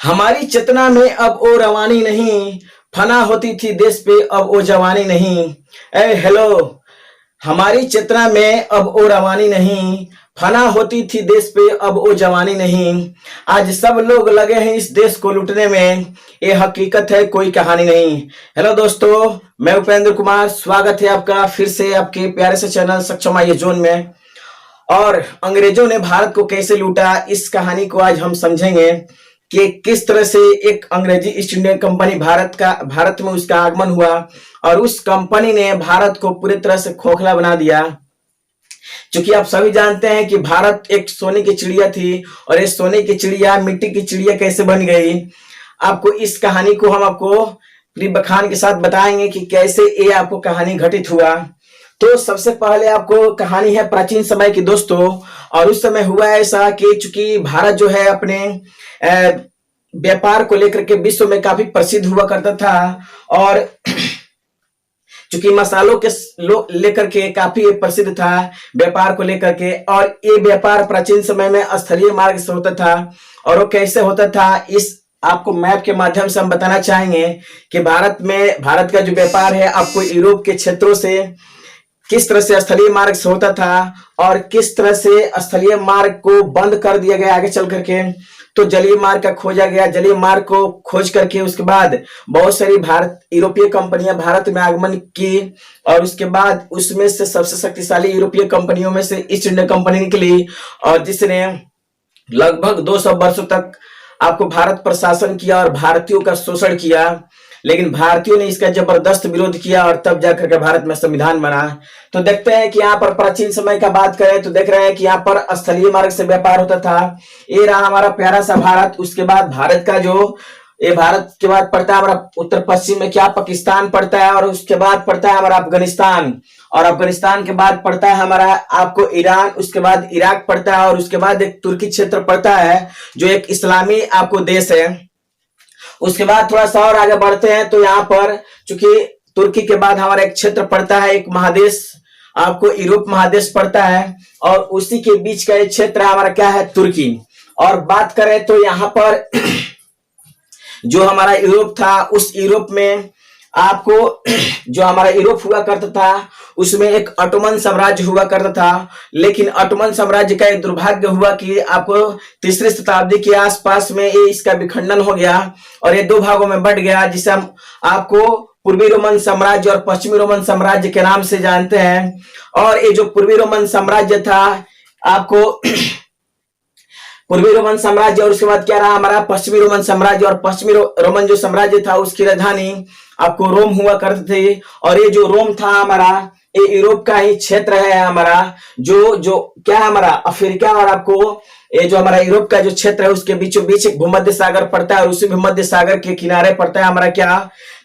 हमारी चेतना में अब वो रवानी नहीं, फना होती थी देश पे अब वो जवानी नहीं। ए हेलो, हमारी चेतना में अब वो रवानी नहीं, फना होती थी देश पे अब वो जवानी नहीं। आज सब लोग लगे हैं इस देश को लूटने में, ये हकीकत है कोई कहानी नहीं। हेलो दोस्तों, मैं उपेंद्र कुमार, स्वागत है आपका फिर से आपके प्यारे से चैनल सक्षम आइए जोन में। और अंग्रेजों ने भारत को कैसे लूटा, इस कहानी को आज हम समझेंगे कि किस तरह से एक अंग्रेजी ईस्ट इंडिया कंपनी भारत में उसका आगमन हुआ और उस कंपनी ने भारत को पूरी तरह से खोखला बना दिया। क्योंकि आप सभी जानते हैं कि भारत एक सोने की चिड़िया थी और ये सोने की चिड़िया मिट्टी की चिड़िया कैसे बन गई। आपको इस कहानी को हम आपको पूरी बखान के साथ बताएंगे कि कैसे ये आपको कहानी घटित हुआ। तो सबसे पहले आपको कहानी है प्राचीन समय की दोस्तों। और उस समय हुआ ऐसा कि चूंकि भारत जो है अपने व्यापार को लेकर के विश्व में काफी प्रसिद्ध हुआ करता था और चूंकि मसालों के लेकर के काफी प्रसिद्ध था व्यापार को लेकर के। और ये व्यापार प्राचीन समय में स्थलीय मार्ग से होता था। और वो कैसे होता था, इस आपको मैप के माध्यम से हम बताना चाहेंगे कि भारत का जो व्यापार है आपको यूरोप के क्षेत्रों से किस तरह से स्थलीय मार्ग से होता था और किस तरह से स्थलीय मार्ग को बंद कर दिया गया आगे चल करके। तो जलीय मार्ग का खोजा गया, जलीय मार्ग को खोज करके उसके बाद बहुत सारी यूरोपीय कंपनियां भारत में आगमन की और उसके बाद उसमें से सबसे शक्तिशाली यूरोपीय कंपनियों में से ईस्ट इंडिया कंपनी निकली और जिसने लगभग 200 वर्षों तक आपको भारत पर शासन किया और भारतीयों का शोषण किया। लेकिन भारतीयों ने इसका जबरदस्त विरोध किया और तब जाकर के भारत में संविधान बना। तो देखते हैं कि यहाँ पर प्राचीन समय का बात करें तो देख रहे हैं कि यहाँ पर स्थलीय मार्ग से व्यापार होता था। ये रहा हमारा प्यारा सा भारत। उसके बाद भारत का जो ये भारत के बाद पड़ता है हमारा उत्तर पश्चिम में क्या पाकिस्तान पड़ता है और उसके बाद पड़ता है हमारा अफगानिस्तान और अफगानिस्तान के बाद पड़ता है हमारा आपको ईरान, उसके बाद इराक पड़ता है और उसके बाद एक तुर्की क्षेत्र पड़ता है जो एक इस्लामी आपको देश है। उसके बाद थोड़ा सा और आगे बढ़ते हैं तो यहाँ पर चूंकि तुर्की के बाद हमारा एक क्षेत्र पड़ता है, एक महादेश आपको यूरोप महादेश पड़ता है और उसी के बीच का एक क्षेत्र हमारा क्या है, तुर्की। और बात करें तो यहाँ पर जो हमारा यूरोप था उस यूरोप में आपको जो हमारा यूरोप हुआ करता था उसमें एक ऑटोमन साम्राज्य हुआ करता था। लेकिन ऑटोमन साम्राज्य का एक दुर्भाग्य हुआ कि आपको तीसरी शताब्दी के आसपास में ये इसका विखंडन हो गया और ये दो भागों में बट गया, जिसे हम आपको पूर्वी रोमन साम्राज्य और पश्चिमी रोमन साम्राज्य के नाम से जानते हैं। और ये जो पूर्वी रोमन साम्राज्य था आपको पूर्वी रोमन साम्राज्य और उसके बाद क्या रहा हमारा पश्चिमी रोमन साम्राज्य। और पश्चिमी रोमन जो साम्राज्य था उसकी राजधानी आपको रोम हुआ करते थे। और ये जो रोम था हमारा ये यूरोप का ही क्षेत्र है हमारा जो क्या हमारा अफ्रीका और आपको ये जो हमारा यूरोप का जो क्षेत्र है उसके बीचों बीच एक भूमध्य सागर पड़ता है और उसी भूमध्य सागर के किनारे पड़ता है हमारा क्या,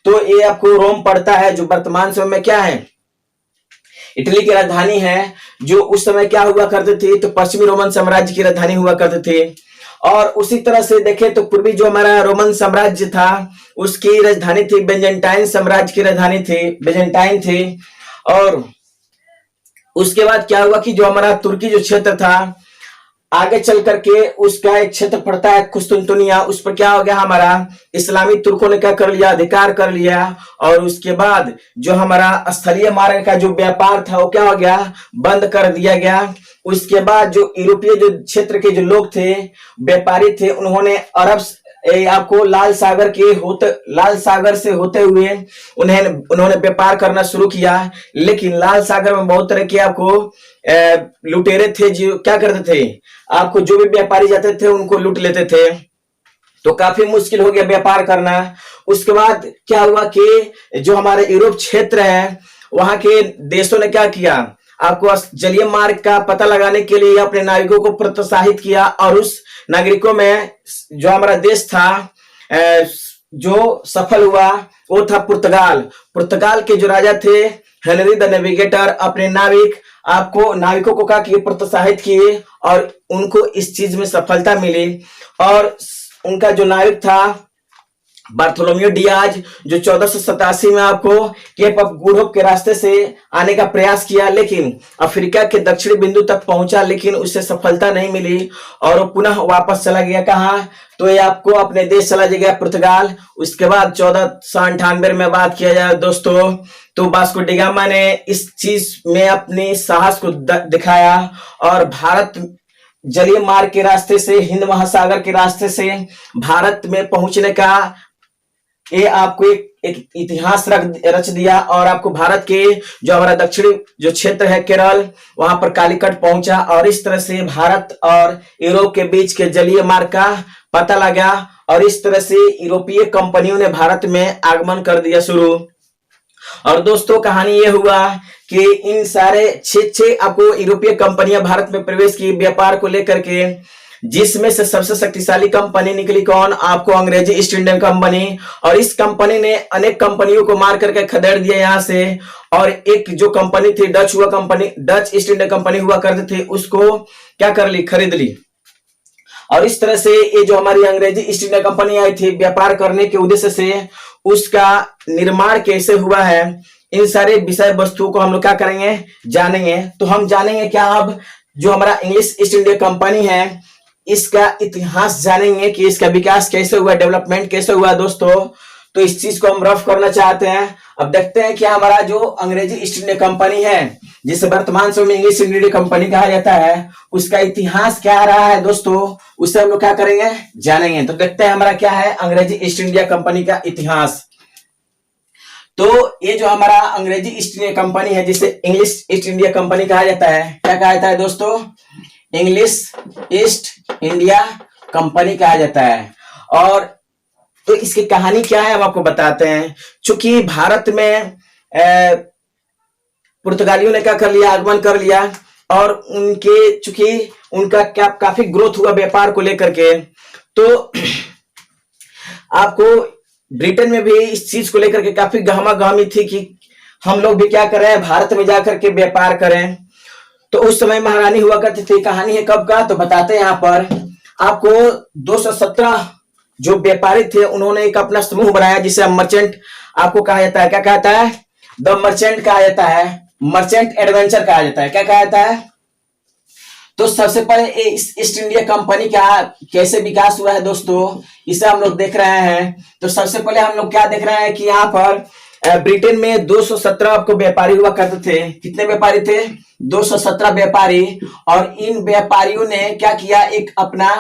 तो ये आपको रोम पड़ता है जो वर्तमान समय में क्या है, इटली की राजधानी है। जो उस समय क्या हुआ करते थे तो पश्चिमी रोमन साम्राज्य की राजधानी हुआ करते थे। और उसी तरह से देखें तो पूर्वी जो हमारा रोमन साम्राज्य था उसकी राजधानी थी बेजेंटाइन साम्राज्य की राजधानी थी बेजेंटाइन थी। और उसके बाद क्या हुआ कि जो हमारा तुर्की जो क्षेत्र था आगे चल करके उसका एक क्षेत्र पड़ता है कुस्तुनतुनिया, उस पर क्या हो गया हमारा इस्लामी तुर्कों ने क्या कर लिया, अधिकार कर लिया। और उसके बाद जो हमारा स्थलीय मार्ग का जो व्यापार था वो क्या हो गया, बंद कर दिया गया। उसके बाद जो यूरोपीय जो क्षेत्र के जो लोग थे व्यापारी थे उन्होंने अरब आपको लाल सागर से होते हुए उन्होंने व्यापार करना शुरू किया। लेकिन लाल सागर में बहुत तरह के आपको लुटेरे थे जो क्या करते थे, आपको जो भी व्यापारी जाते थे उनको लूट लेते थे। तो काफी मुश्किल हो गया व्यापार करना। उसके बाद क्या हुआ कि जो हमारे यूरोप क्षेत्र है वहां के देशों ने क्या किया, आपको जलीय मार्ग का पता लगाने के लिए अपने नाविकों को प्रोत्साहित किया। और उस नागरिकों में जो हमारा देश था जो सफल हुआ वो था पुर्तगाल के जो राजा थे हेनरी द नेविगेटर अपने नाविकों को क्या किए, प्रोत्साहित किए और उनको इस चीज में सफलता मिली। और उनका जो नाविक था बार्थोलोम्यू डियाज, जो 1487 में आपको केप ऑफ गुड होप के रास्ते से आने का प्रयास किया, लेकिन अफ्रीका के दक्षिणी बिंदु तक पहुंचा, लेकिन उसे सफलता नहीं मिली और वो पुनः वापस चला गया। कहाँ? तो ये आपको अपने देश चला गया पुर्तगाल। उसके बाद 1498 में बात किया जाए दोस्तों, तो वास्को डी गामा ने इस चीज में अपनी साहस को दिखाया और भारत जलीय मार्ग के रास्ते से, हिंद महासागर के रास्ते से भारत में पहुंचने का ये आपको एक इतिहास रच दिया और आपको भारत के जो हमारा दक्षिणी जो क्षेत्र है केरल, वहां पर कालीकट पहुंचा और इस तरह से भारत और यूरोप के बीच के जलीय मार्ग का पता लगा और इस तरह से यूरोपीय कंपनियों ने भारत में आगमन कर दिया शुरू। और दोस्तों कहानी ये हुआ कि इन सारे छह आपको यूरोपीय कंपनियां भारत में प्रवेश की व्यापार को लेकर के, जिसमें से सबसे शक्तिशाली कंपनी निकली कौन? आपको अंग्रेजी ईस्ट इंडियन कंपनी। और इस कंपनी ने अनेक कंपनियों को मार करके खदेड़ दिया यहां से। और एक जो कंपनी थी डच ईस्ट इंडियन कंपनी हुआ करती थी, उसको क्या कर ली? खरीद ली। और इस तरह से ये जो हमारी अंग्रेजी ईस्ट इंडिया कंपनी आई थी व्यापार करने के उद्देश्य से, उसका निर्माण कैसे हुआ है, इन सारे विषय वस्तुओं को हम लोग क्या करेंगे? जानेंगे। तो हम जानेंगे क्या? अब जो हमारा इंग्लिश ईस्ट इंडिया कंपनी है, इसका इतिहास जानेंगे कि इसका विकास कैसे हुआ, डेवलपमेंट कैसे हुआ दोस्तों। तो इस चीज को हम रफ करना चाहते हैं। अब देखते हैं कि हमारा जो अंग्रेजी ईस्ट इंडिया कंपनी है, जिसे वर्तमान समय में इंग्लिश ईस्ट इंडिया कंपनी कहा जाता है, उसका इतिहास क्या रहा है दोस्तों, उससे हम लोग क्या करेंगे? जानेंगे। तो देखते हैं हमारा क्या है अंग्रेजी ईस्ट इंडिया कंपनी का इतिहास। तो ये जो हमारा अंग्रेजी ईस्ट इंडिया कंपनी है, जिसे इंग्लिश ईस्ट इंडिया कंपनी कहा जाता है, क्या कहा जाता है दोस्तों? इंग्लिश ईस्ट इंडिया कंपनी कहा जाता है। और तो इसकी कहानी क्या है हम आपको बताते हैं। चूंकि भारत में पुर्तगालियों ने क्या कर लिया? आगमन कर लिया और चूंकि उनका क्या काफी ग्रोथ हुआ व्यापार को लेकर के, तो आपको ब्रिटेन में भी इस चीज को लेकर के काफी गहमा गहमी थी कि हम लोग भी क्या करें? भारत में जाकर के व्यापार करें। तो उस समय महारानी हुआ करती थी। कहानी है कब का? तो बताते हैं यहाँ पर आपको 217 जो व्यापारी थे, उन्होंने एक अपना समूह बनाया, जिसे मर्चेंट आपको कहा जाता है। क्या कहता है? द मर्चेंट कहा जाता है, मर्चेंट एडवेंचर कहा जाता है। क्या कहा जाता है? तो सबसे पहले इस ईस्ट इंडिया कंपनी का कैसे विकास हुआ है दोस्तों, इसे हम लोग देख रहे हैं। तो सबसे पहले हम लोग क्या देख रहे हैं कि यहाँ पर ब्रिटेन में 217 आपको व्यापारी हुआ करते थे। कितने व्यापारी थे? 217 व्यापारी। और इन व्यापारियों ने क्या किया? एक अपना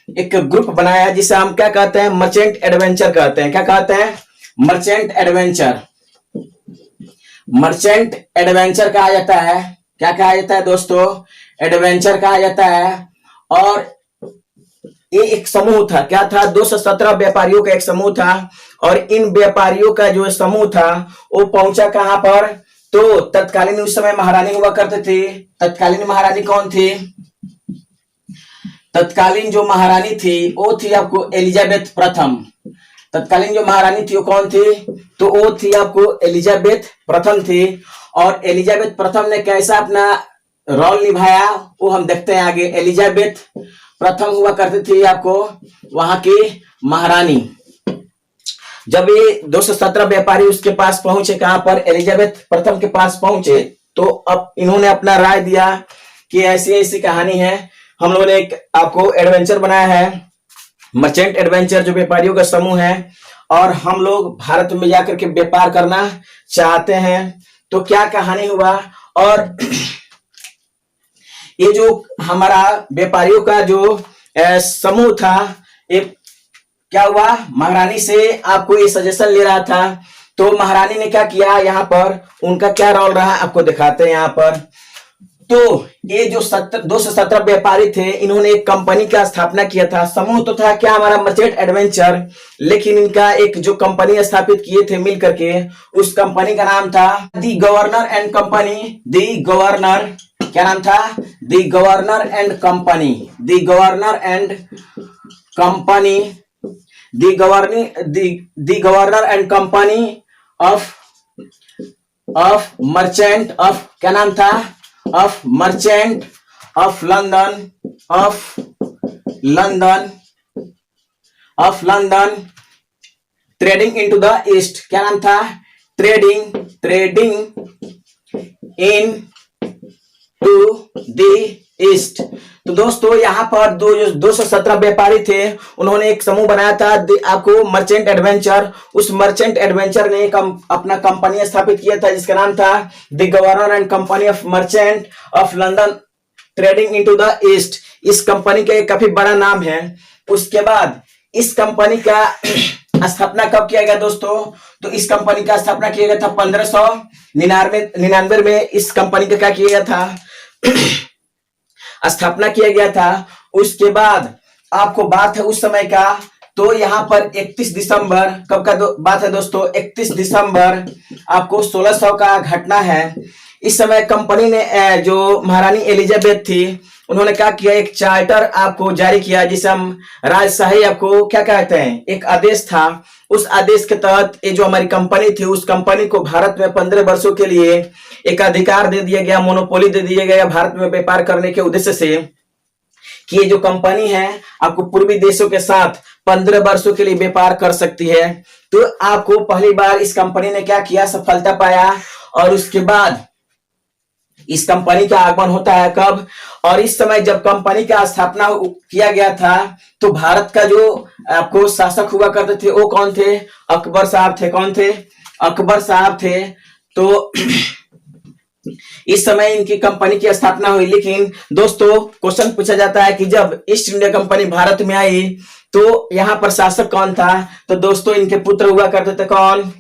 एक ग्रुप बनाया, जिसे हम क्या कहते हैं? मर्चेंट एडवेंचर कहते हैं। क्या कहते हैं? Merchant adventure. मर्चेंट एडवेंचर कहा जाता है। क्या कहा जाता है दोस्तों? एडवेंचर कहा जाता है। और ये एक समूह था। क्या था? 217 व्यापारियों का एक समूह था। और इन व्यापारियों का जो समूह था वो पहुंचा कहां पर? तो तत्कालीन उस समय महारानी हुआ करते थे। तत्कालीन महारानी कौन थी? तत्कालीन जो महारानी थी वो थी आपको एलिजाबेथ प्रथम। तत्कालीन जो महारानी थी वो कौन थी? तो वो थी आपको एलिजाबेथ प्रथम थी। और एलिजाबेथ प्रथम ने कैसा अपना रोल निभाया वो हम देखते हैं आगे। एलिजाबेथ प्रथम हुआ करती थी आपको वहां की महारानी। जब ये 217 व्यापारी उसके पास पहुंचे, कहां पर? एलिजाबेथ प्रथम के पास पहुंचे, तो अब इन्होंने अपना राय दिया कि ऐसी ऐसी कहानी है। हम लोगों ने एक आपको एडवेंचर बनाया है, मर्चेंट एडवेंचर, जो व्यापारियों का समूह है, और हम लोग भारत में जाकर के व्यापार करना चाहते हैं। तो क्या कहानी हुआ? और ये जो हमारा व्यापारियों का जो समूह था, ये क्या हुआ? महारानी से आपको ये सजेशन ले रहा था। तो महारानी ने क्या किया? यहाँ पर उनका क्या रोल रहा आपको दिखाते हैं यहाँ पर। तो ये जो 217 व्यापारी थे, इन्होंने एक कंपनी का स्थापना किया था। समूह तो था क्या? हमारा मर्चेंट एडवेंचर, लेकिन इनका एक जो कंपनी स्थापित किए थे मिल करके, उस कंपनी का नाम था the governor and company. The governor, क्या नाम था? The governor and company. The governor and company. The governor and company of merchant of, क्या नाम था? Of merchant of London. Of London trading into the east, क्या नाम था? Trading into the East. तो दोस्तों यहाँ पर 217 व्यापारी थे, उन्होंने एक समूह बनाया था आपको मर्चेंट एडवेंचर। उस मर्चेंट एडवेंचर ने अपना कंपनी स्थापित किया था जिसका नाम था the governor and company of merchant of London trading into the east. इस कंपनी का एक काफी बड़ा नाम है। उसके बाद इस कंपनी का स्थापना कब किया गया दोस्तों? तो इस कंपनी का स्थापना किया गया था 1599 में। इस कंपनी का क्या किया गया था? स्थापना किया गया था। उसके बाद आपको बात है उस समय का, तो यहाँ पर 31 दिसंबर कब का बात है दोस्तों? 31 दिसंबर आपको 1600 का घटना है। इस समय कंपनी ने जो महारानी एलिजाबेथ थी, उन्होंने क्या किया? एक चार्टर आपको जारी किया जिसे हम राजशाही आपको क्या कहते हैं, एक आदेश था। उस आदेश के तहत ये जो हमारी कंपनी थी, उस कंपनी को भारत में 15 वर्षों के लिए एक अधिकार दे दिया गया, मोनोपोली दे दिया गया भारत में व्यापार करने के उद्देश्य से, कि ये जो कंपनी है आपको पूर्वी देशों के साथ 15 वर्षों के लिए व्यापार कर सकती है। तो आपको पहली बार इस कंपनी ने क्या किया? सफलता पाया। और उसके बाद इस कंपनी का आगमन होता है कब? और इस समय जब कंपनी का स्थापना किया गया था, तो भारत का जो आपको शासक हुआ करते थे वो कौन थे? अकबर साहब थे। कौन थे? अकबर साहब थे। तो इस समय इनकी कंपनी की स्थापना हुई। लेकिन दोस्तों क्वेश्चन पूछा जाता है कि जब ईस्ट इंडिया कंपनी भारत में आई तो यहाँ पर शासक कौन था? तो दोस्तों इनके पुत्र हुआ करते थे। कौन?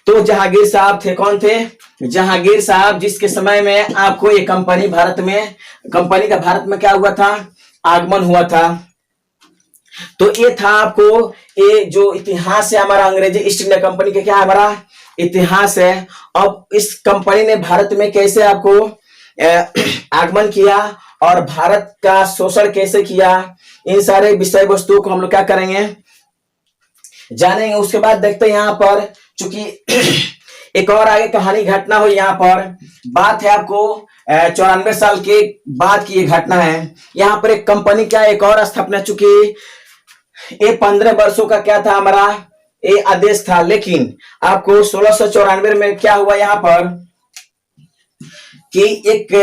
तो जहांगीर साहब थे। कौन थे? जहांगीर साहब, जिसके समय में आपको ये कंपनी का भारत में क्या हुआ था? आगमन हुआ था। तो ये था आपको ये जो इतिहास है हमारा अंग्रेजी ईस्ट इंडिया कंपनी का, क्या हमारा इतिहास है। अब इस कंपनी ने भारत में कैसे आपको आगमन किया और भारत का शोषण कैसे किया, इन सारे विषय वस्तुओं को हम लोग क्या करेंगे? जानेंगे। उसके बाद देखते हैं यहाँ पर, चूंकि एक और आगे कहानी घटना हुई। यहाँ पर बात है आपको 94 साल के बाद की ये घटना है। यहाँ पर एक कंपनी का एक और स्थापना, चूंकि ये 15 वर्षों का क्या था हमारा ये आदेश था। लेकिन आपको 1694 में क्या हुआ यहाँ पर कि एक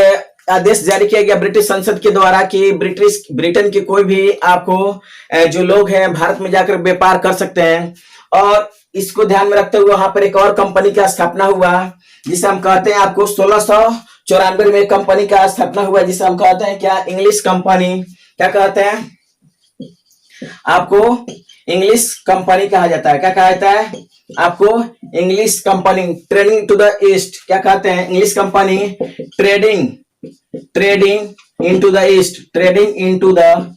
आदेश जारी किया गया ब्रिटिश संसद के द्वारा कि ब्रिटेन के कोई भी आपको जो लोग हैं भारत में जाकर व्यापार कर सकते हैं। और इसको ध्यान में रखते हुए वहां पर एक और कंपनी का स्थापना हुआ जिसे हम कहते हैं आपको 1694 में कंपनी का स्थापना हुआ जिसे हम कहते हैं क्या? English company. क्या कहते हैं? आपको इंग्लिश कंपनी कहा जाता है। क्या कहा जाता है? आपको English company trading to the east. क्या कहते हैं? English company trading into the east. Trading into the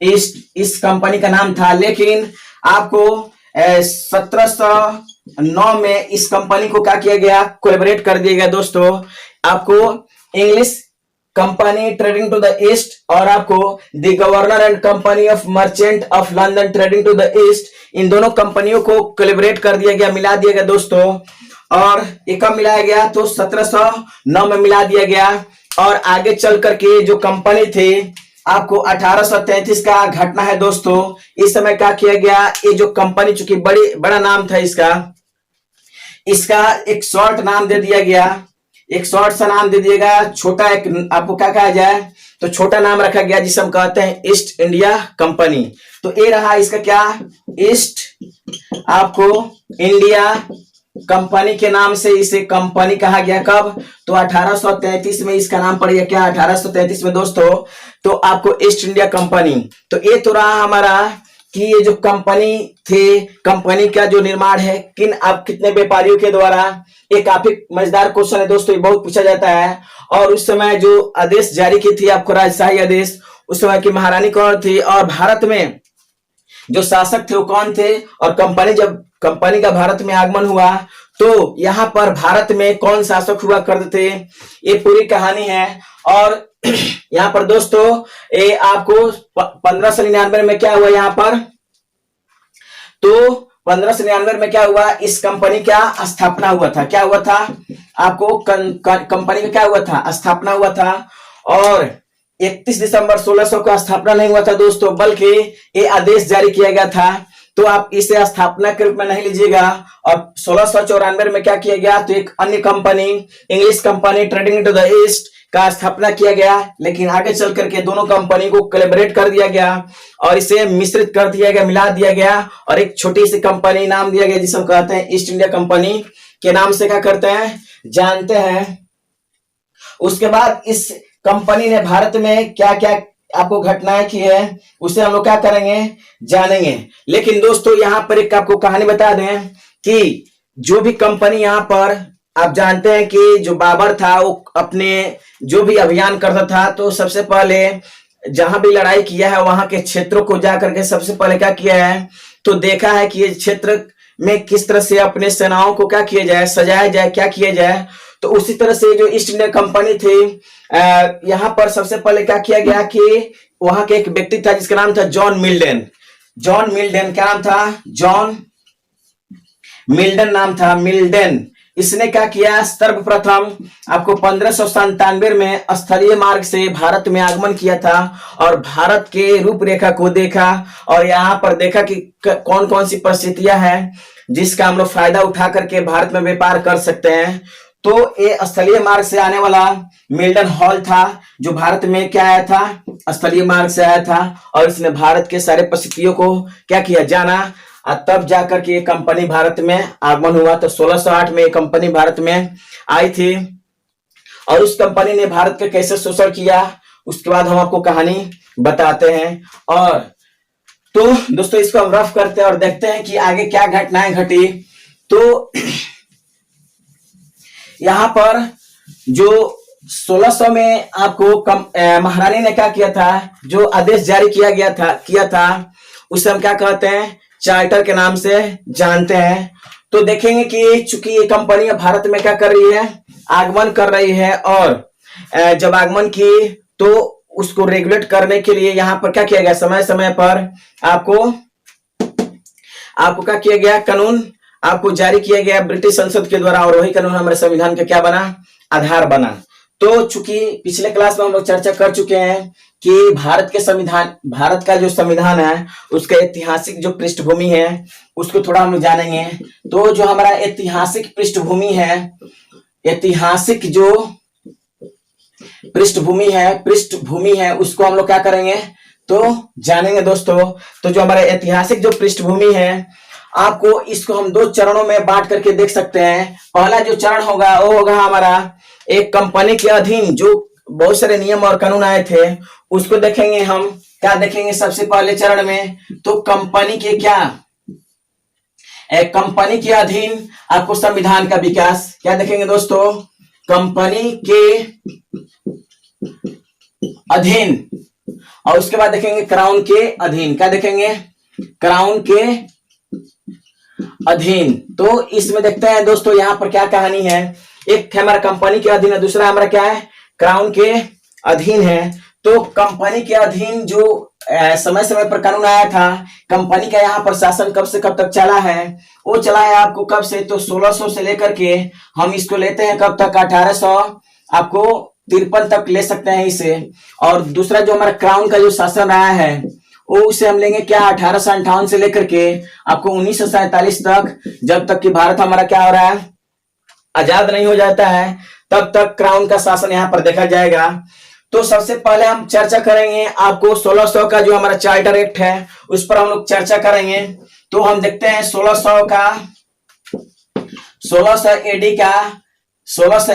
east इस कंपनी का नाम था। लेकिन आपको 1709 में इस कंपनी को क्या किया गया? कोलैबोरेट कर दिया गया दोस्तों। आपको English company trading to the East और आपको the governor and company of merchant of London trading to the East, इन दोनों कंपनियों को कोलैबोरेट कर दिया गया, मिला दिया गया दोस्तों। और ये कब मिलाया गया? तो 1709 में मिला दिया गया। और आगे चल करके जो कंपनी थी आपको 1833 का घटना है दोस्तों। इस समय क्या किया गया? ये जो कंपनी, चूंकि बड़ा नाम था इसका एक शॉर्ट नाम दे दिया गया, एक शॉर्ट सा नाम दे दिएगा, छोटा एक आपको क्या कहा जाए? तो छोटा नाम रखा गया जिसे हम कहते हैं ईस्ट इंडिया कंपनी। तो ये रहा इसका क्या? ईस्ट आपको इंडिया कंपनी के नाम से इसे कंपनी कहा गया। कब? तो 1833 में इसका नाम पड़ गया क्या? 1833 में दोस्तों। तो आपको ईस्ट इंडिया कंपनी। तो ये तो रहा हमारा कि ये जो कंपनी थी, कंपनी का जो निर्माण है कितने व्यापारियों के द्वारा। ये काफी मजेदार क्वेश्चन है दोस्तों, ये बहुत पूछा जाता है। और उस समय जो आदेश जारी की थी आपको राजशाही आदेश, उस समय की महारानी कौन थी और भारत में जो शासक थे वो कौन थे? और जब कंपनी का भारत में आगमन हुआ तो यहाँ पर भारत में कौन शासक हुआ करते थे, ये पूरी कहानी है। और यहाँ पर दोस्तों ये आपको 1599 में क्या हुआ यहाँ पर? तो 1599 में क्या हुआ? इस कंपनी का स्थापना हुआ था। क्या हुआ था? आपको कंपनी का क्या हुआ था? स्थापना हुआ था। और 31 दिसंबर 1600 का स्थापना नहीं हुआ था दोस्तों, बल्कि ये आदेश जारी किया गया था तो आप इसे स्थापना के रूप में नहीं लीजिएगा। और 1694 में क्या किया गया, तो एक अन्य company, English company trading to the east का स्थापना किया गया। लेकिन आगे चल करके दोनों कंपनी को कोलैबोरेट कर दिया गया और इसे मिश्रित कर दिया गया, मिला दिया गया और एक छोटी सी कंपनी नाम दिया गया जिसे हम कहते हैं ईस्ट इंडिया कंपनी के नाम से क्या करते हैं, जानते हैं। उसके बाद इस कंपनी ने भारत में क्या क्या आपको घटनाएं की है उसे हम लोग क्या करेंगे, जानेंगे। लेकिन दोस्तों यहाँ पर एक आपको कहानी बता दें कि जो भी कंपनी यहाँ पर आप जानते हैं कि जो बाबर था वो अपने जो भी अभियान करता था तो सबसे पहले जहां भी लड़ाई किया है वहां के क्षेत्रों को जाकर के सबसे पहले क्या किया है, तो देखा है कि ये क्षेत्र में किस तरह से अपने सेनाओं को क्या किया जाए, सजाया जाए, क्या किया जाए। तो उसी तरह से जो ईस्ट इंडिया कंपनी थी यहाँ पर सबसे पहले क्या किया गया कि वहां के एक व्यक्ति था जिसका नाम था जॉन मिल्डन। जॉन मिल्डन, क्या नाम था, जॉन मिल्डन नाम था, मिल्डन। इसने क्या किया, सर्वप्रथम आपको 1597 में स्थलीय मार्ग से भारत में आगमन किया था और भारत के रूपरेखा को देखा और यहाँ पर देखा कि कौन कौन सी परिस्थितियां हैं जिसका हम लोग फायदा उठा करके भारत में व्यापार कर सकते हैं। तो ये स्थलीय मार्ग से आने वाला मिल्डन हॉल था जो भारत में क्या आया था, स्थलीय मार्ग से आया था और इसने भारत के सारे परिस्थितियों को क्या किया, जाना। तब जाकर के ये कंपनी भारत में आगमन हुआ। तो 1608 में ये कंपनी भारत में आई थी और उस कंपनी ने भारत का कैसे शोषण किया उसके बाद हम आपको कहानी बताते हैं। और तो दोस्तों इसको हम रफ करते हैं और देखते हैं कि आगे क्या घटनाएं घटी। तो यहाँ पर जो 1600 में आपको महारानी ने क्या किया था, जो आदेश जारी किया था उसे हम क्या कहते हैं, चार्टर के नाम से जानते हैं। तो देखेंगे कि चूंकि ये कंपनी भारत में क्या कर रही है, आगमन कर रही है और जब आगमन की तो उसको रेगुलेट करने के लिए यहाँ पर क्या किया गया, समय समय पर आपको क्या किया गया, कानून आपको जारी किया गया ब्रिटिश संसद के द्वारा और वही कानून हमारे संविधान का क्या बना, आधार बना। तो चूंकि पिछले क्लास में हम लोग चर्चा कर चुके हैं कि भारत का जो संविधान है उसका ऐतिहासिक जो पृष्ठभूमि है उसको थोड़ा हम लोग जानेंगे। तो जो हमारा ऐतिहासिक पृष्ठभूमि है उसको हम लोग क्या करेंगे, तो जानेंगे दोस्तों। तो जो हमारा ऐतिहासिक जो पृष्ठभूमि है आपको इसको हम 2 चरणों में बांट करके देख सकते हैं। पहला जो चरण होगा वो होगा हमारा एक कंपनी के अधीन जो बहुत सारे नियम और कानून आए थे उसको देखेंगे। हम क्या देखेंगे सबसे पहले चरण में, तो कंपनी के अधीन आपको संविधान का विकास क्या देखेंगे दोस्तों, कंपनी के अधीन। और उसके बाद देखेंगे क्राउन के अधीन, क्या देखेंगे, क्राउन के अधीन। तो इसमें देखते हैं दोस्तों यहाँ पर क्या कहानी है। एक हमारा कंपनी के अधीन है, दूसरा हमारा क्या है, क्राउन के अधीन है। तो कंपनी के अधीन जो समय समय पर कानून आया था, कंपनी का यहाँ पर शासन कब से कब तक चला है, वो चला है आपको कब से, तो 1600 से लेकर के हम इसको लेते हैं कब तक, 1800 आपको 53 तक ले सकते हैं इसे। और दूसरा जो हमारा क्राउन का जो शासन आया है वो उसे हम लेंगे क्या, 1858 से लेकर के आपको 1947 तक, जब तक कि भारत हमारा क्या हो रहा है, आजाद नहीं हो जाता है, तब तक क्राउन का शासन यहाँ पर देखा जाएगा। तो सबसे पहले हम चर्चा करेंगे आपको 1600 का जो हमारा चार्टर एक्ट है उस पर हम लोग चर्चा करेंगे। तो हम देखते हैं 1600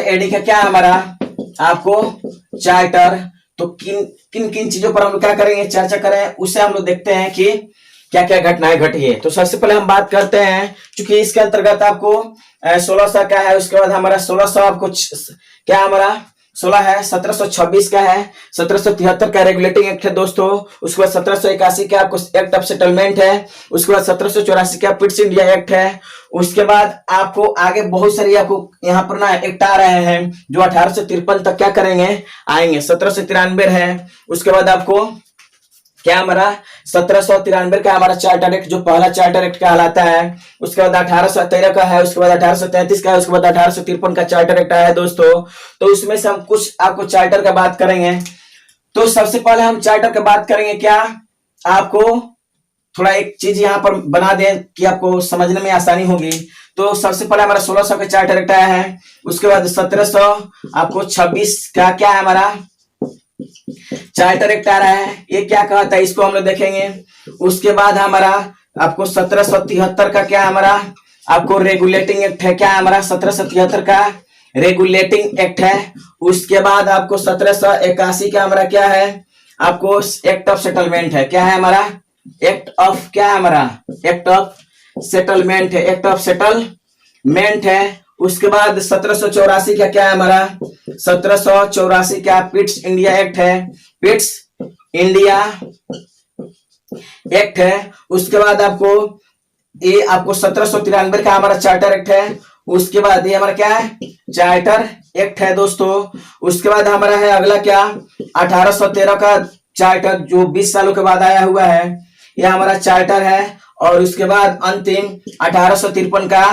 एडी का क्या हमारा आपको चार्टर। तो किन किन चीजों पर हम लोग क्या करेंगे, चर्चा करें, उससे हम लोग देखते हैं कि क्या क्या घटनाएं घटी है। तो सबसे पहले हम बात करते हैं, क्योंकि इसके अंतर्गत आपको 1600 का है, उसके बाद हमारा 1600 आपको क्या हमारा 16 है, 1726 का है, 1773 का रेगुलेटिंग एक्ट है दोस्तों, उसके बाद 1781 का आपको एक्ट ऑफ सेटलमेंट है, उसके बाद 1784 का पिट्स इंडिया एक्ट है, उसके बाद आपको आगे बहुत सारी आपको यहाँ पर ना एक्ट आ रहे हैं जो 1853 तक क्या करेंगे, आएंगे। 1793 है, उसके बाद आपको क्या हमारा 1793 का हमारा चार्टर एक्ट जो पहला चार्टर एक्ट कहलाता है, उसके बाद 1813 का है, उसके बाद 1833 का है, उसके बाद 1853 का चार्टर एक्ट आया है दोस्तों। तो उसमें से हम कुछ आपको चार्टर का बात करेंगे। तो सबसे पहले हम चार्टर का बात करेंगे क्या, आपको थोड़ा एक चीज यहाँ पर बना दें कि आपको समझने में आसानी होगी। तो सबसे पहले हमारा 1600 का चार्टर एक्ट आया है, उसके बाद 1700 आपको 26 का क्या है हमारा चार्टर एक्ट आ रहा है, ये क्या कहता है इसको हम लोग देखेंगे। उसके बाद हमारा आपको 1773 का क्या है हमारा आपको रेगुलेटिंग एक्ट है, क्या है हमारा 1773 का रेगुलेटिंग एक्ट है। उसके बाद आपको 1781 का हमारा क्या है आपको एक्ट ऑफ सेटलमेंट है, क्या है हमारा एक्ट ऑफ क्या है हमारा एक्ट ऑफ सेटलमेंट है, एक्ट ऑफ सेटलमेंट है। उसके बाद 1784 का क्या है हमारा 1784 का पिट्स इंडिया एक्ट है, पिट्स इंडिया एक्ट है। उसके बाद आपको ये आपको 1793 का हमारा चार्टर एक्ट है। उसके बाद ये हमारा क्या है चार्टर एक्ट है दोस्तों। उसके बाद हमारा है अगला क्या 1813 का चार्टर जो 20 सालों के बाद आया हुआ है, यह हमारा चार्टर है। और उसके बाद अंतिम 1853 का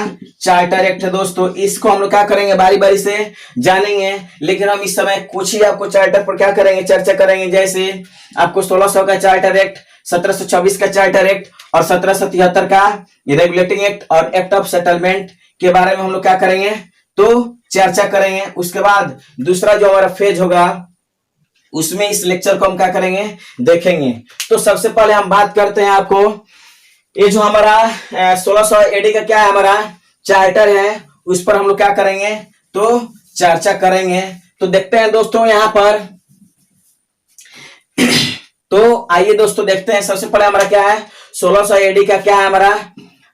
चार्टर एक्ट है दोस्तों। इसको हम लोग क्या करेंगे बारी बारी से जानेंगे, लेकिन हम इस समय कुछ ही आपको चार्टर पर क्या करेंगे चर्चा करेंगे। जैसे आपको 1600 का चार्टर एक्ट, 1726 का चार्टर एक्ट और 1773 का रेगुलेटिंग एक्ट और एक्ट ऑफ सेटलमेंट के बारे में हम लोग क्या करेंगे तो चर्चा करेंगे। उसके बाद दूसरा जो हमारा फेज होगा उसमें इस लेक्चर को हम क्या करेंगे देखेंगे। तो सबसे पहले हम बात करते हैं आपको ये जो हमारा 1600 एडी का क्या है हमारा चार्टर है, उस पर हम लोग क्या करेंगे तो चर्चा करेंगे। तो देखते हैं दोस्तों यहाँ पर तो आइए दोस्तों देखते हैं। सबसे पहले हमारा क्या है 1600 एडी का क्या है हमारा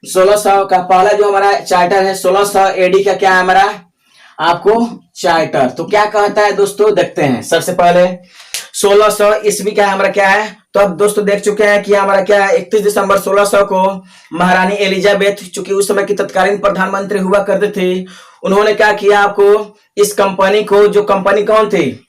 1600 का पहला जो हमारा चार्टर है 1600 एडी का क्या है हमारा आपको चार्टर। तो क्या कहता है दोस्तों देखते हैं। सबसे पहले 1600 ईस्वी का हमारा क्या है तो अब दोस्तों देख चुके हैं कि हमारा क्या है 31 दिसंबर 1600 को महारानी एलिजाबेथ चूंकि उस समय की तत्कालीन प्रधानमंत्री हुआ करते थे, उन्होंने क्या किया आपको इस कंपनी को, जो कंपनी कौन थी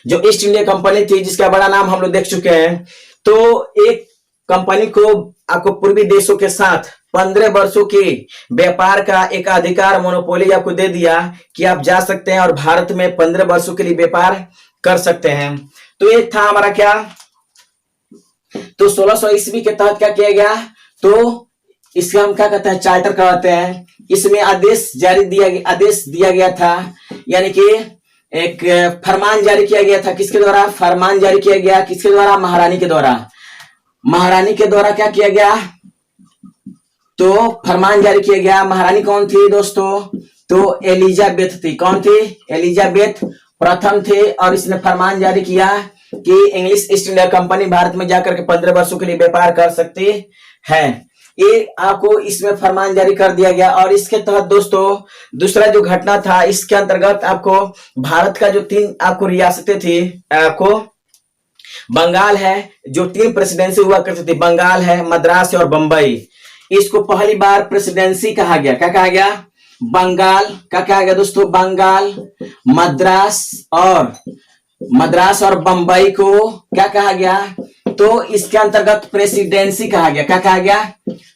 जो ईस्ट इंडिया कंपनी थी जिसका बड़ा नाम हम लोग देख चुके हैं, तो एक कंपनी को आपको पूर्वी देशों के साथ 15 वर्षों के व्यापार का एक अधिकार मोनोपोली आपको दे दिया कि आप जा सकते हैं और भारत में 15 वर्षों के लिए व्यापार कर सकते हैं। तो ये था हमारा क्या तो 1600 ईस्वी के तहत क्या किया गया तो इसके हम क्या कहते हैं चार्टर कहते हैं। इसमें आदेश दिया गया था, यानी कि एक फरमान जारी किया गया था। किसके द्वारा फरमान जारी किया गया, किसके द्वारा महारानी के द्वारा। महारानी के द्वारा क्या किया गया तो फरमान जारी किया गया। महारानी कौन थी दोस्तों तो एलिजाबेथ थी। कौन थी एलिजाबेथ प्रथम थे। और इसने फरमान जारी किया कि English east India company Bharat में जाकर के 15 वर्षों के लिए व्यापार कर सकती है। ये आपको इसमें फरमान जारी कर दिया गया। और इसके तहत दोस्तों दूसरा जो घटना था इसके अंतर्गत आपको भारत का जो 3 आपको रियासतें थी, आपको बंगाल है जो 3 प्रेसिडेंसी हुआ करती थी, बंगाल है, मद्रास है और बंबई। इसको पहली बार प्रेसिडेंसी कहा गया। क्या कहा गया बंगाल का कहा गया दोस्तों बंगाल, मद्रास और बंबई को क्या कहा गया तो इसके अंतर्गत प्रेसिडेंसी कहा गया। क्या कहा गया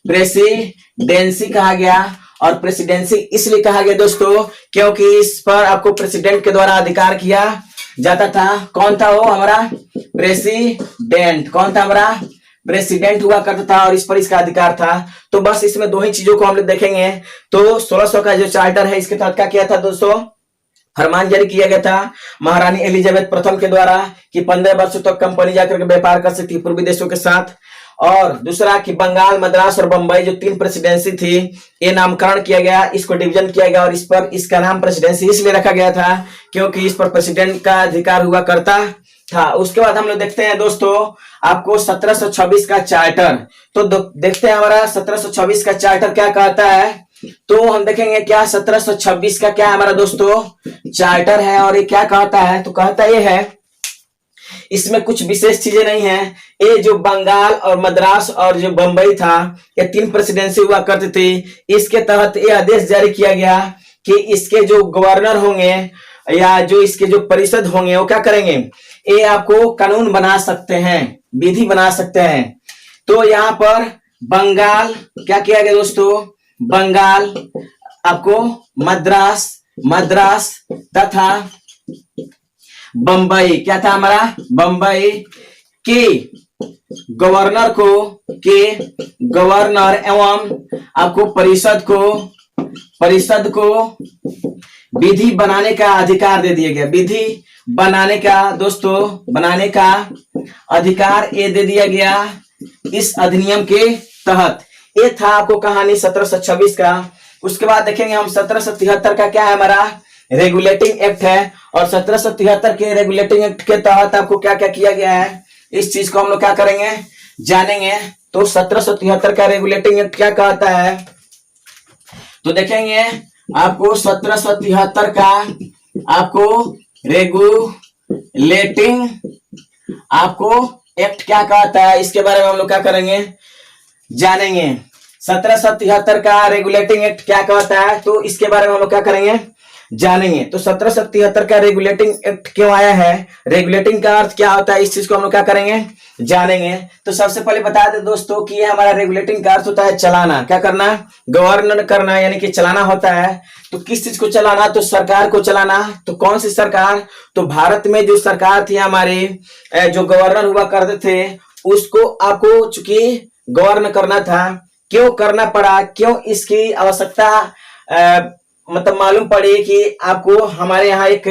प्रेसिडेंसी कहा गया। और प्रेसिडेंसी इसलिए कहा गया दोस्तों क्योंकि इस पर आपको प्रेसिडेंट के द्वारा अधिकार किया जाता था। कौन था वो हमारा प्रेसिडेंट, कौन था हमारा प्रेसिडेंट हुआ करता था और इस पर इसका अधिकार था। तो बस इसमें 2 ही चीजों को हम लोग देखेंगे। तो 1600 का जो चार्टर है इसके तहत क्या किया था दोस्तों फरमान जारी किया गया था महारानी एलिजाबेथ प्रथम के द्वारा कि 15 वर्षों तक कंपनी जाकर के व्यापार कर सकती पूर्वी देशों के साथ। और दूसरा कि बंगाल, मद्रास और बंबई जो 3 प्रेसिडेंसी थी ये नामकरण किया गया, इसको डिवीजन किया गया और इस पर इसका नाम प्रेसिडेंसी इसलिए रखा गया था क्योंकि इस पर प्रेसिडेंट का अधिकार हुआ करता था। उसके बाद हम लोग देखते हैं दोस्तों आपको 1726 का चार्टर। तो देखते हैं हमारा 1726 का चार्टर क्या कहता है। तो हम देखेंगे क्या 1726 का क्या हमारा दोस्तों चार्टर है और ये क्या कहता है तो कहता ये है इसमें कुछ विशेष चीजें नहीं है। ये जो बंगाल और मद्रास और जो बंबई था ये 3 प्रेसिडेंसी हुआ करती थी। इसके तहत ये आदेश जारी किया गया कि इसके जो गवर्नर होंगे या जो इसके जो परिषद होंगे वो क्या करेंगे ये आपको कानून बना सकते हैं, विधि बना सकते हैं। तो यहाँ पर बंगाल क्या किया गया दोस्तों बंगाल आपको मद्रास तथा बंबई क्या था हमारा बंबई की गवर्नर को गवर्नर एवं आपको परिषद को विधि बनाने का अधिकार दे दिया गया। विधि बनाने का दोस्तों, बनाने का अधिकार ये दे दिया गया इस अधिनियम के तहत। ये था आपको कहानी 1726 का। उसके बाद देखेंगे हम 1773 का क्या है, हमारा रेगुलेटिंग एक्ट है। और 1773 के रेगुलेटिंग एक्ट के तहत आपको क्या क्या किया गया है, इस चीज को हम लोग क्या करेंगे, जानेंगे। तो 1773 का रेगुलेटिंग एक्ट क्या कहता है, तो देखेंगे आपको 1773 का आपको रेगुलेटिंग आपको एक्ट क्या कहता है, इसके बारे में हम लोग क्या करेंगे, जानेंगे। 1773 का रेगुलेटिंग एक्ट क्या कहता है, तो इसके बारे में हम लोग क्या करेंगे, जानेंगे। तो 1773 का रेगुलेटिंग एक्ट क्यों आया है, रेगुलेटिंग का अर्थ क्या होता है, इस चीज को हम लोग क्या करेंगे, जानेंगे। तो सबसे पहले बता दें दोस्तों कि ये हमारा रेगुलेटिंग का अर्थ होता है चलाना। क्या करना, गवर्न करना, यानी कि चलाना होता है। तो किस चीज को चलाना, तो सरकार को चलाना। तो कौन सी सरकार, तो भारत में जो सरकार थी हमारी, जो गवर्नर हुआ करते थे, उसको आपको चूंकि गवर्न करना था। क्यों करना पड़ा, क्यों इसकी आवश्यकता मतलब मालूम पड़ी कि आपको हमारे यहाँ एक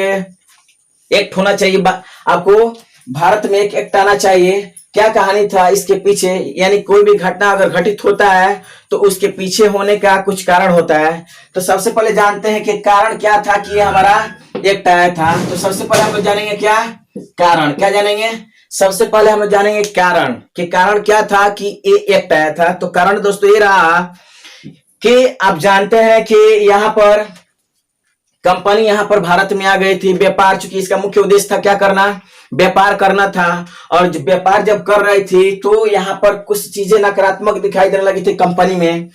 एक्ट होना चाहिए, आपको भारत में एक एक्ट आना चाहिए। क्या कहानी था इसके पीछे, यानी कोई भी घटना अगर घटित होता है तो उसके पीछे होने का कुछ कारण होता है। तो सबसे पहले जानते हैं कि कारण क्या था कि हमारा एक्ट आया था। तो सबसे पहले हम लोग जानेंगे क्या कारण, क्या जानेंगे, सबसे पहले हम लोग जानेंगे कारण कि कारण क्या था कि ये एक्ट आया था। तो कारण दोस्तों ये रहा कि आप जानते हैं कि यहाँ पर कंपनी यहाँ पर भारत में आ गई थी, व्यापार, चूंकि इसका मुख्य उद्देश्य था क्या करना, व्यापार करना था। और व्यापार जब कर रही थी तो यहाँ पर कुछ चीजें नकारात्मक दिखाई देने लगी थी कंपनी में।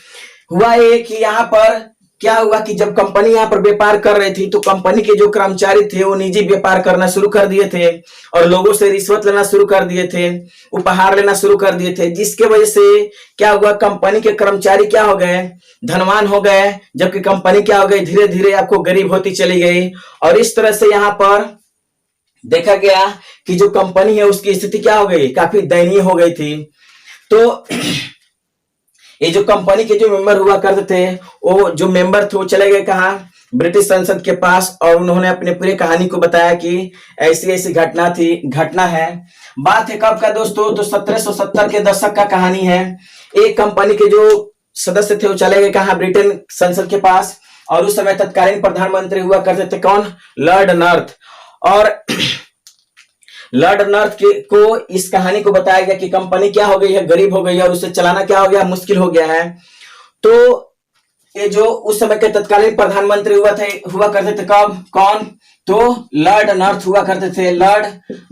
हुआ ये कि यहाँ पर क्या हुआ कि जब कंपनी यहाँ पर व्यापार कर रही थी तो कंपनी के जो कर्मचारी थे वो निजी व्यापार करना शुरू कर दिए थे और लोगों से रिश्वत लेना शुरू कर दिए थे, उपहार लेना शुरू कर दिए थे, जिसके वजह से क्या हुआ, कंपनी के कर्मचारी क्या हो गए, धनवान हो गए, जबकि कंपनी क्या हो गई, धीरे धीरे आपको गरीब होती चली गई। और इस तरह से यहाँ पर देखा गया कि जो कंपनी है उसकी स्थिति क्या हो गई, काफी दयनीय हो गई थी। तो ये जो कंपनी के जो मेंबर हुआ करते थे, वो जो मेंबर थे वो चले गए कहाँ, ब्रिटिश संसद के पास, और उन्होंने अपने पूरे कहानी को बताया कि ऐसी ऐसी घटना है। बात है कब का दोस्तों, तो 1770 के दशक का कहानी है। एक कंपनी के जो सदस्य थे वो चले गए कहाँ, ब्रिटेन संसद के पास, और उस समय तत्कालीन प्रधानमंत्री हुआ करते थे कौन, लॉर्ड नॉर्थ। और लॉर्ड नॉर्थ को इस कहानी को बताया गया कि कंपनी क्या हो गई है, गरीब हो गई है और उसे चलाना क्या हो गया, मुश्किल हो गया है। तो ये जो उस समय के तत्कालीन प्रधानमंत्री हुआ करते थे कब, कौन, तो लॉर्ड नॉर्थ हुआ करते थे। लॉर्ड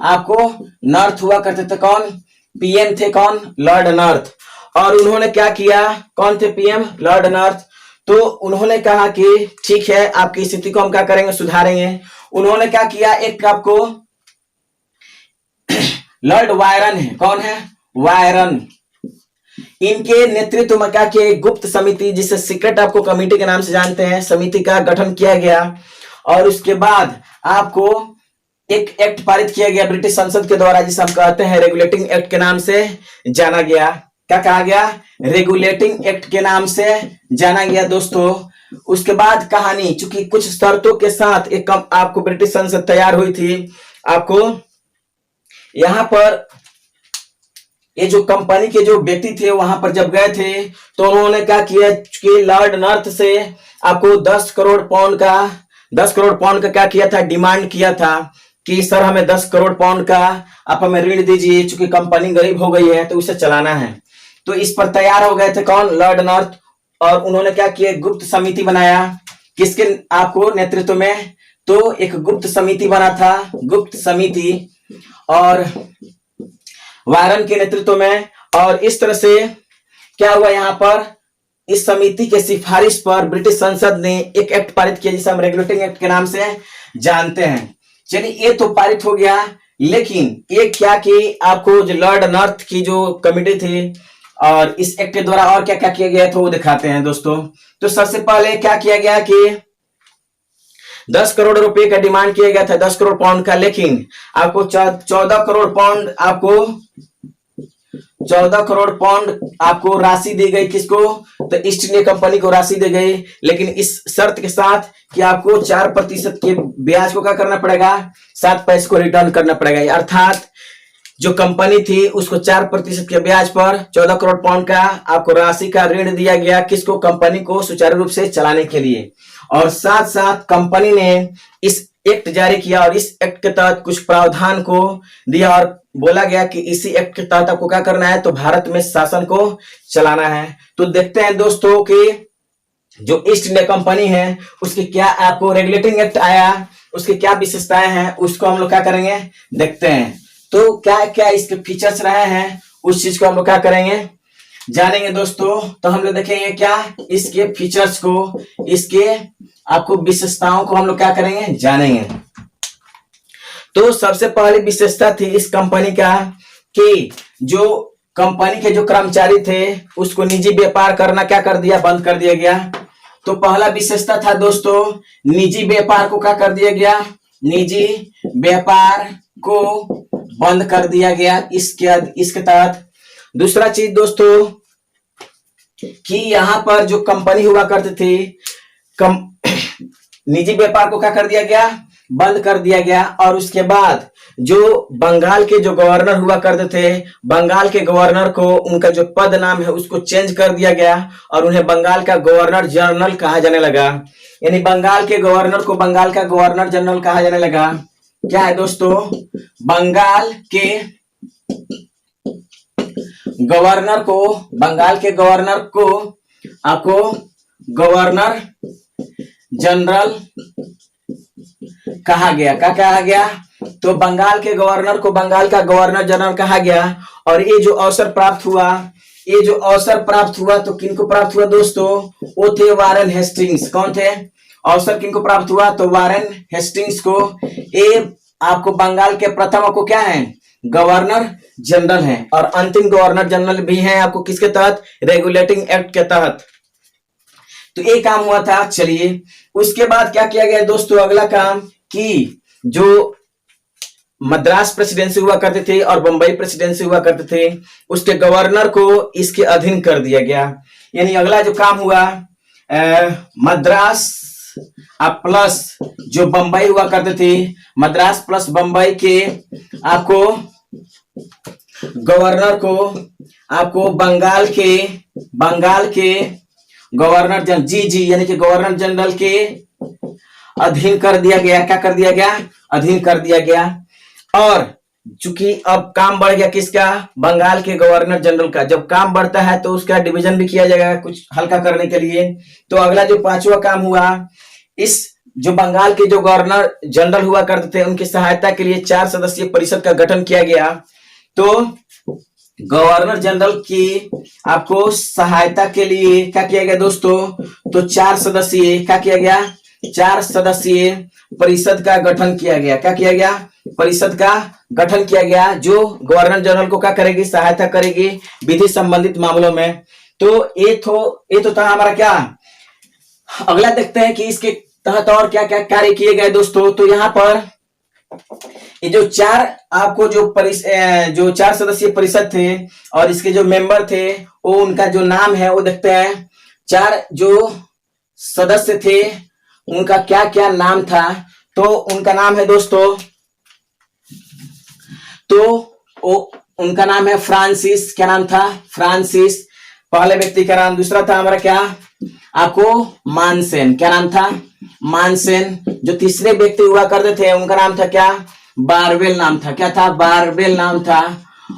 आपको नॉर्थ हुआ करते थे, कौन, पीएम थे कौन, लॉर्ड नॉर्थ। और उन्होंने क्या किया, कौन थे पीएम, लॉर्ड नॉर्थ। तो उन्होंने कहा कि ठीक है, आपकी स्थिति को हम क्या करेंगे, सुधारेंगे। उन्होंने क्या किया, एक आपको लॉर्ड वायरन है, कौन है, वायरन, इनके नेतृत्व में क्या किया, गुप्त समिति, जिसे सीक्रेट आपको कमेटी के नाम से जानते हैं, समिति का गठन किया गया। और उसके बाद आपको एक एक्ट पारित किया गया ब्रिटिश संसद के द्वारा, जिसे हम कहते हैं रेगुलेटिंग एक्ट के नाम से जाना गया। क्या कहा गया, रेगुलेटिंग एक्ट के नाम से जाना गया दोस्तों। उसके बाद कहानी, चूंकि कुछ शर्तों के साथ एक आपको ब्रिटिश संसद तैयार हुई थी। आपको यहां पर ये जो कंपनी के जो व्यक्ति थे वहां पर जब गए थे तो उन्होंने क्या किया कि लॉर्ड नॉर्थ से आपको 10 करोड़ पाउंड का क्या किया था, डिमांड किया था कि सर हमें 10 करोड़ पाउंड का आप हमें ऋण दीजिए, चूंकि कंपनी गरीब हो गई है तो उसे चलाना है। तो इस पर तैयार हो गए थे कौन, लॉर्ड नॉर्थ। और उन्होंने क्या किया, गुप्त समिति बनाया, किसके आपको नेतृत्व में, तो एक गुप्त समिति बना था, गुप्त समिति, और वायरन के नेतृत्व में। और इस तरह से क्या हुआ, यहाँ पर इस समिति के सिफारिश पर ब्रिटिश संसद ने एक एक्ट पारित किया जिसे हम रेगुलेटिंग एक्ट के नाम से जानते हैं। चलिए ये तो पारित हो गया, लेकिन ये क्या कि आपको जो लॉर्ड नॉर्थ की जो कमेटी थी और इस एक्ट के द्वारा और क्या क्या किया गया था वो दिखाते हैं दोस्तों। तो सबसे पहले क्या किया गया कि 10 करोड़ रुपए का डिमांड किया गया था, 10 करोड़ पाउंड का, लेकिन आपको 14 करोड़ पाउंड आपको 14 करोड़ पाउंड आपको राशि दी गई। किसको? तो ईस्ट इंडिया कंपनी को राशि दी गई, लेकिन इस शर्त के साथ कि आपको 4% के ब्याज को क्या करना पड़ेगा, 7 पैसे को रिटर्न करना पड़ेगा। अर्थात जो कंपनी थी उसको 4% के ब्याज पर 14 करोड़ पाउंड का आपको राशि का ऋण दिया गया। किसको? कंपनी को सुचारू रूप से चलाने के लिए। और साथ साथ कंपनी ने इस एक्ट जारी किया और इस एक्ट के तहत कुछ प्रावधान को दिया और बोला गया कि इसी एक्ट के तहत आपको क्या करना है, तो भारत में शासन को चलाना है। तो देखते हैं दोस्तों कि जो ईस्ट इंडिया कंपनी है उसकी क्या आपको रेगुलेटिंग एक्ट आया, उसकी क्या विशेषताएं हैं, उसको हम लोग क्या करेंगे, देखते हैं। तो क्या क्या इसके फीचर्स रहे हैं उस चीज को हम लोग क्या करेंगे, जानेंगे दोस्तों। तो हम लोग देखेंगे क्या इसके फीचर्स को, इसके आपको विशेषताओं को हम लोग क्या करेंगे, जानेंगे। तो सबसे पहली विशेषता थी इस कंपनी का कि जो कंपनी के जो कर्मचारी थे उसको निजी व्यापार करना क्या कर दिया, बंद कर दिया गया। तो पहला विशेषता था दोस्तों, निजी व्यापार को क्या कर दिया गया, निजी व्यापार को बंद कर दिया गया इसके तहत। दूसरा चीज दोस्तों कि यहां पर जो कंपनी हुआ करती थी निजी व्यापार को क्या कर दिया गया, बंद कर दिया गया। और उसके बाद जो बंगाल के जो गवर्नर हुआ करते थे, बंगाल के गवर्नर को उनका जो पद नाम है उसको चेंज कर दिया गया और उन्हें बंगाल का गवर्नर जनरल कहा जाने लगा। यानी बंगाल के गवर्नर को बंगाल का गवर्नर जनरल कहा जाने लगा। क्या है दोस्तों, बंगाल के गवर्नर को आपको गवर्नर जनरल कहा गया। क्या कहा गया, तो बंगाल के गवर्नर को बंगाल का गवर्नर जनरल कहा गया। और ये जो अवसर प्राप्त हुआ तो किनको प्राप्त हुआ दोस्तों, वो थे वारेन हेस्टिंग्स। कौन थे, अवसर किनको प्राप्त हुआ, तो वारेन हेस्टिंग्स को। ये आपको बंगाल के प्रथम को क्या है, गवर्नर जनरल है और अंतिम गवर्नर जनरल भी हैं आपको किसके तहत, रेगुलेटिंग एक्ट के तहत। तो ये काम हुआ था। चलिए उसके बाद क्या किया गया दोस्तों, अगला काम कि जो मद्रास प्रेसिडेंसी हुआ करते थे और बंबई प्रेसिडेंसी हुआ करते थे उसके गवर्नर को इसके अधीन कर दिया गया। यानी अगला जो काम हुआ, मद्रास प्लस जो बंबई हुआ करते थे, मद्रास प्लस बंबई के आपको गवर्नर को आपको बंगाल के गवर्नर जनरल जी यानी कि गवर्नर जनरल के अधीन कर दिया गया। क्या कर दिया गया, अधीन कर दिया गया। और चूंकि अब काम बढ़ गया किसका, बंगाल के गवर्नर जनरल का। जब काम बढ़ता है तो उसका डिवीजन भी किया जाएगा कुछ हल्का करने के लिए। तो अगला जो 5वां काम हुआ, इस जो बंगाल के जो गवर्नर जनरल हुआ करते थे उनकी सहायता के लिए 4 सदस्यीय परिषद का गठन किया गया। तो गवर्नर जनरल की आपको सहायता के लिए क्या किया गया दोस्तों, तो 4 सदस्यीय क्या किया गया, 4 सदस्यीय परिषद का गठन किया गया। क्या किया गया, परिषद का गठन किया गया जो गवर्नर जनरल को क्या करेगी, सहायता करेगी विधि संबंधित मामलों में। तो ये तो था हमारा क्या। अगला देखते हैं कि इसके तहत और क्या क्या कार्य किए गए दोस्तों। तो यहाँ पर ये जो 4 सदस्यीय परिषद थे और इसके जो मेंबर थे वो उनका जो नाम है वो देखते हैं। 4 जो सदस्य थे उनका क्या क्या नाम था, तो उनका नाम है दोस्तों, तो उनका नाम है फ्रांसिस। क्या नाम था, फ्रांसिस पहले व्यक्ति का नाम। दूसरा था हमारा क्या, आपको मानसेन। क्या नाम था, मानसेन। जो तीसरे व्यक्ति हुआ करते थे उनका नाम था क्या, बारवेल नाम था। क्या था, बारवेल नाम था।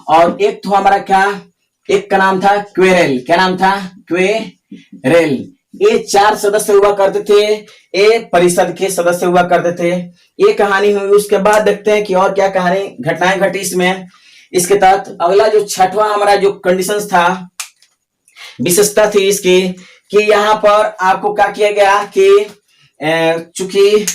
और एक तो हमारा क्या, एक का नाम था क्वेरेल। क्या नाम था, क्वेरेल। ये 4 सदस्य हुआ करते थे, ये परिषद के सदस्य हुआ करते थे। ये कहानी हुई। उसके बाद देखते हैं कि और क्या कहानी घटनाएं घटी इसमें इसके तहत। अगला जो 6वां हमारा जो कंडीशंस था, विशेषता थी इसकी कि यहाँ पर आपको क्या किया गया कि चूंकि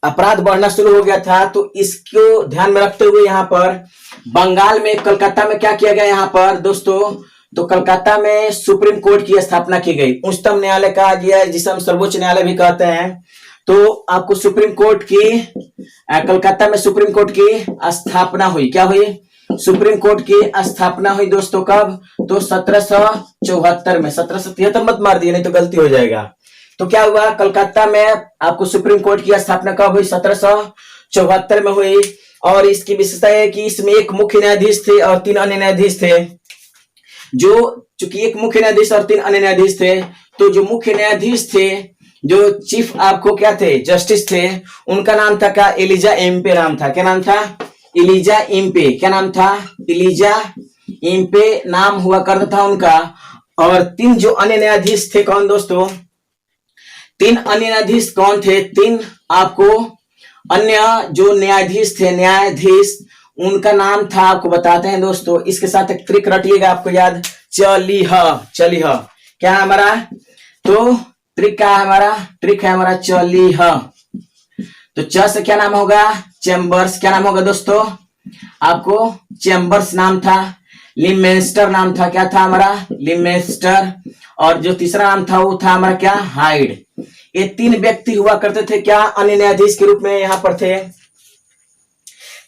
अपराध बढ़ना शुरू हो गया था तो इसको ध्यान में रखते हुए यहाँ पर बंगाल में कलकत्ता में क्या किया गया यहाँ पर दोस्तों, तो कलकत्ता में सुप्रीम कोर्ट की स्थापना की गई। उच्चतम न्यायालय कहा गया है जिसे हम सर्वोच्च न्यायालय भी कहते हैं। तो आपको सुप्रीम कोर्ट की कलकत्ता में सुप्रीम कोर्ट की स्थापना हुई। क्या हुई, सुप्रीम कोर्ट की स्थापना हुई दोस्तों कब? तो 1774 में। 1773 मत मार दिए, नहीं तो गलती हो जाएगा। तो क्या हुआ, कलकत्ता में आपको सुप्रीम कोर्ट की स्थापना कब हुई? 1774 में हुई। और इसकी विशेषता है कि इसमें एक मुख्य न्यायाधीश थे और 3 अन्य न्यायाधीश थे। चूंकि एक मुख्य न्यायाधीश और 3 अन्य न्यायाधीश थे, तो जो मुख्य न्यायाधीश थे, जो चीफ आपको क्या थे, जस्टिस थे, उनका नाम था क्या? एलिजा एम्पे नाम था। क्या नाम था? Elijah Impey. क्या नाम था? एलिजा इम्पे नाम हुआ करता था उनका। और 3 जो अन्य न्यायाधीश थे, कौन दोस्तों? 3 अन्य न्यायाधीश कौन थे? 3 आपको अन्य जो न्यायाधीश थे, न्यायाधीश, उनका नाम था, आपको बताते हैं दोस्तों। इसके साथ एक ट्रिक रटिएगा, आपको याद, चलिह। क्या है हमारा? तो ट्रिक क्या है हमारा? ट्रिक है हमारा चलिह। तो च से क्या नाम होगा? चैम्बर्स। क्या नाम होगा दोस्तों? आपको चैम्बर्स नाम था। लिमेंस्टर नाम था। क्या था हमारा? लिमेंस्टर। और जो तीसरा नाम था वो था हमारा क्या? हाइड। ये 3 व्यक्ति हुआ करते थे क्या? अन्य न्यायाधीश के रूप में यहाँ पर थे।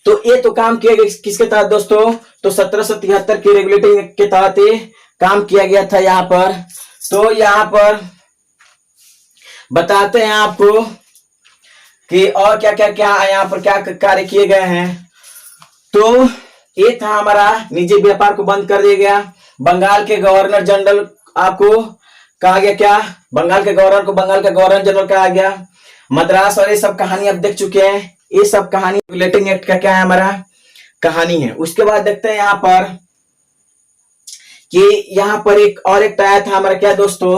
तो ये तो काम किया गया किसके तहत दोस्तों? तो 1773 के रेगुलेटिंग एक्ट के तहत काम किया गया था यहाँ पर। तो यहाँ पर बताते हैं आपको कि और क्या क्या क्या यहाँ पर क्या कार्य किए गए हैं। तो ये था हमारा, निजी व्यापार को बंद कर दिया गया। बंगाल के गवर्नर जनरल आपको कहा गया क्या? बंगाल के गवर्नर को बंगाल का गवर्नर जनरल कहा गया। मद्रास और ये सब कहानी आप देख चुके हैं। ये सब कहानी रेगुलेटिंग एक्ट का क्या है हमारा? कहानी है। उसके बाद देखते हैं यहाँ पर कि यहाँ पर एक आया था हमारा क्या दोस्तों?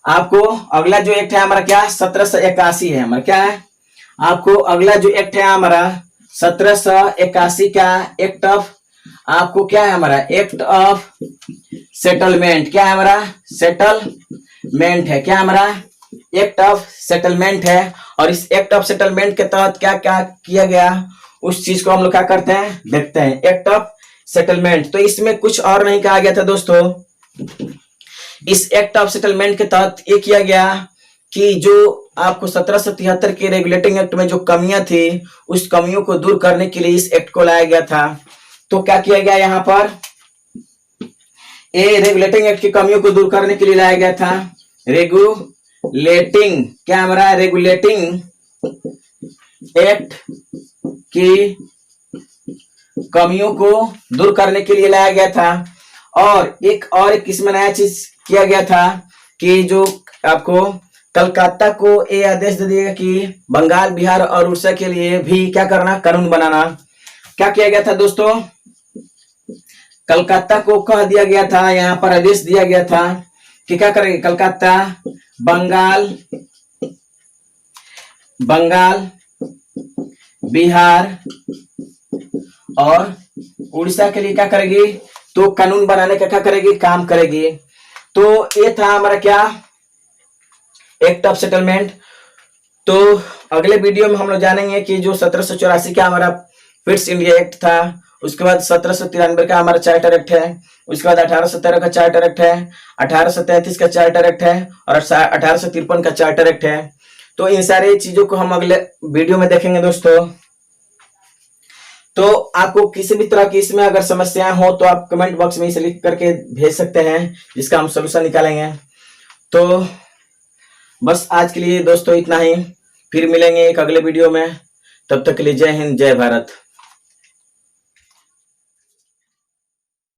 आपको अगला जो एक्ट है हमारा क्या? 1781 है हमारा। क्या है? आपको अगला जो एक्ट है हमारा 1781 का एक्ट ऑफ, आपको क्या है हमारा? Act of settlement. क्या है हमारा? सेटलमेंट है। क्या हमारा? एक्ट ऑफ सेटलमेंट है। और इस एक्ट ऑफ सेटलमेंट के तहत क्या क्या किया गया, उस चीज को हम लोग क्या करते हैं, देखते हैं। एक्ट ऑफ सेटलमेंट, तो इसमें कुछ और नहीं कहा गया था दोस्तों। इस एक्ट ऑफ सेटलमेंट के तहत ये किया गया कि जो आपको 1773 के रेगुलेटिंग एक्ट में जो कमियां थी, उस कमियों को दूर करने के लिए इस एक्ट को लाया गया था। तो क्या किया गया यहाँ पर? ये रेगुलेटिंग एक्ट की कमियों को दूर करने के लिए लाया गया था। रेगुलेटिंग, क्या हमारा? रेगुलेटिंग एक्ट की कमियों को दूर करने के लिए लाया गया था। और एक इसमें नया चीज किया गया था कि जो आपको कलकत्ता को ये आदेश दे दिया कि बंगाल, बिहार और उड़ीसा के लिए भी क्या करना, कानून बनाना। क्या किया गया था दोस्तों? कलकत्ता को कह दिया गया था, यहाँ पर आदेश दिया गया था कि क्या करेंगे, कलकत्ता, बंगाल, बिहार और उड़ीसा के लिए क्या करेगी, तो कानून बनाने का क्या करेगी, काम करेगी। तो ये था हमारा क्या, एक्ट ऑफ सेटलमेंट। तो अगले वीडियो में हम लोग जानेंगे कि जो 1784 का हमारा फिट्स इंडिया एक्ट था, उसके बाद 1793 का हमारा चार्टर एक्ट है, उसके बाद 1817 का चार्टर एक्ट है, 1833 का चार्टर एक्ट है और 1853 का चार्टर एक्ट है। तो इन सारी चीजों को हम अगले वीडियो में देखेंगे दोस्तों। तो आपको किसी भी तरह की इसमें अगर समस्याएं हो तो आप कमेंट बॉक्स में इसे लिख करके भेज सकते हैं, जिसका हम सलूशन निकालेंगे। तो बस आज के लिए दोस्तों इतना ही, फिर मिलेंगे एक अगले वीडियो में। तब तक के लिए जय हिंद, जय भारत।